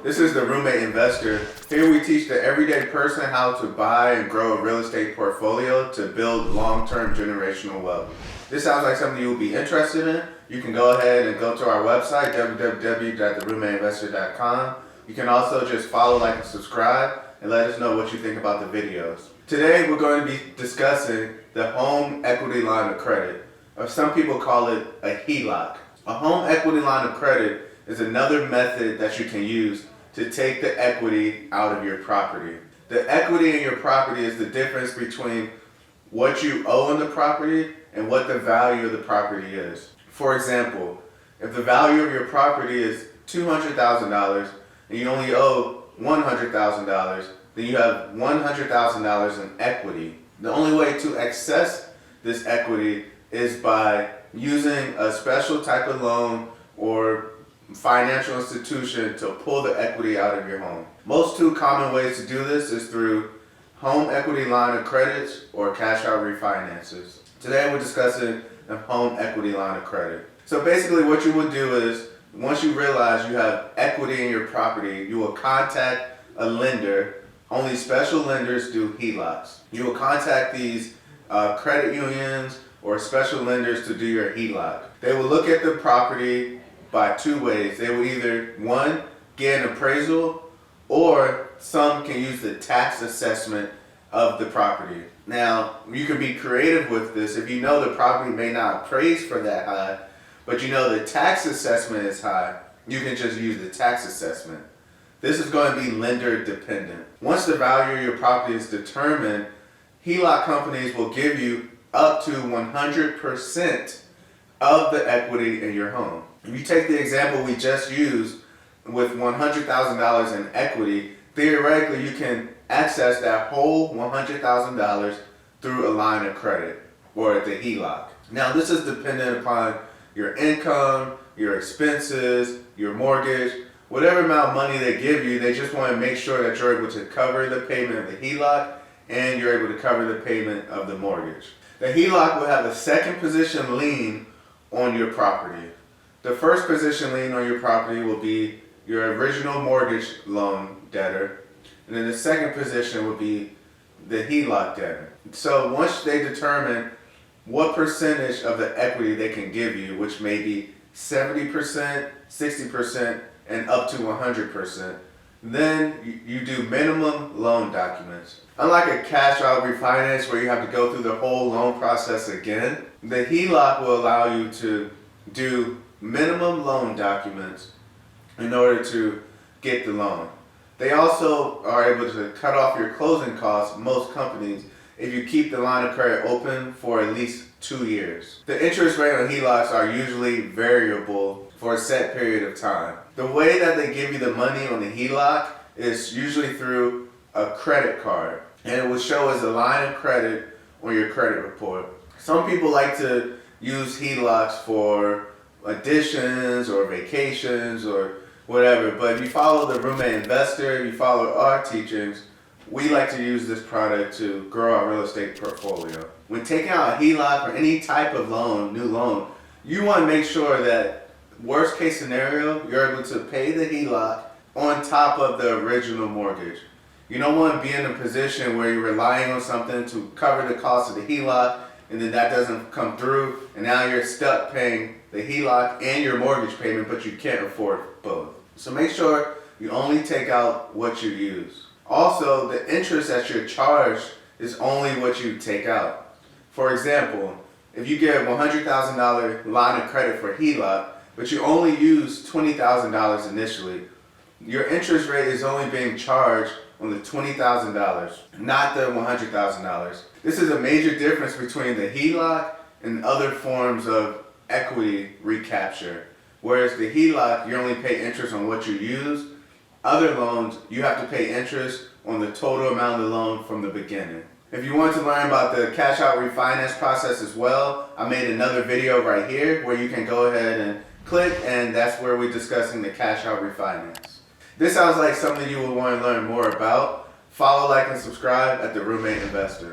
This is the Roommate Investor. Here we teach the everyday person how to buy and grow a real estate portfolio to build long-term generational wealth. This sounds like something you will be interested in. You can go ahead and go to our website, www.theroommateinvestor.com. You can also just follow, like, and subscribe, and let us know what you think about the videos. Today we're going to be discussing the home equity line of credit, or some people call it a HELOC. A home equity line of credit is another method that you can use to take the equity out of your property. The equity in your property is the difference between what you owe on the property and what the value of the property is. For example, if the value of your property is $200,000 and you only owe $100,000, then you have $100,000 in equity. The only way to access this equity is by using a special type of loan or financial institution to pull the equity out of your home. Most two common ways to do this is through home equity line of credits or cash out refinances. Today we're discussing the home equity line of credit. So basically what you would do is, once you realize you have equity in your property, you will contact a lender. Only special lenders do HELOCs. You will contact these credit unions or special lenders to do your HELOC. They will look at the property by two ways. They will either, one, get an appraisal, or some can use the tax assessment of the property. Now, you can be creative with this. If you know the property may not appraise for that high, but you know the tax assessment is high, you can just use the tax assessment. This is going to be lender dependent. Once the value of your property is determined, HELOC companies will give you up to 100% of the equity in your home. If you take the example we just used with $100,000 in equity, theoretically you can access that whole $100,000 through a line of credit or the HELOC. Now this is dependent upon your income, your expenses, your mortgage, whatever amount of money they give you. They just want to make sure that you're able to cover the payment of the HELOC and you're able to cover the payment of the mortgage. The HELOC will have a second position lien on your property. The first position lien on your property will be your original mortgage loan debtor, and then the second position will be the HELOC debtor. So once they determine what percentage of the equity they can give you, which may be 70%, 60%, and up to 100%, then you do minimum loan documents. Unlike a cash out refinance where you have to go through the whole loan process again, the HELOC will allow you to do minimum loan documents in order to get the loan. They also are able to cut off your closing costs, most companies, if you keep the line of credit open for at least 2 years. The interest rate on HELOCs are usually variable for a set period of time. The way that they give you the money on the HELOC is usually through a credit card, and it will show as a line of credit on your credit report. Some people like to use HELOCs for additions or vacations or whatever, but if you follow the Roommate Investor, if you follow our teachings, we like to use this product to grow our real estate portfolio. When taking out a HELOC or any type of loan, new loan, you want to make sure that worst case scenario, you're able to pay the HELOC on top of the original mortgage. You don't want to be in a position where you're relying on something to cover the cost of the HELOC and then that doesn't come through and now you're stuck paying the HELOC and your mortgage payment, but you can't afford both. So make sure you only take out what you use. Also, the interest that you're charged is only what you take out. For example, if you get a $100,000 line of credit for HELOC, but you only use $20,000 initially, your interest rate is only being charged on the $20,000, not the $100,000. This is a major difference between the HELOC and other forms of equity recapture. Whereas the HELOC, you only pay interest on what you use. Other loans, you have to pay interest on the total amount of the loan from the beginning. If you want to learn about the cash out refinance process as well, I made another video right here where you can go ahead and click, and that's where we're discussing the cash out refinance. This sounds like something you will want to learn more about. Follow, like, and subscribe at The Roommate Investor.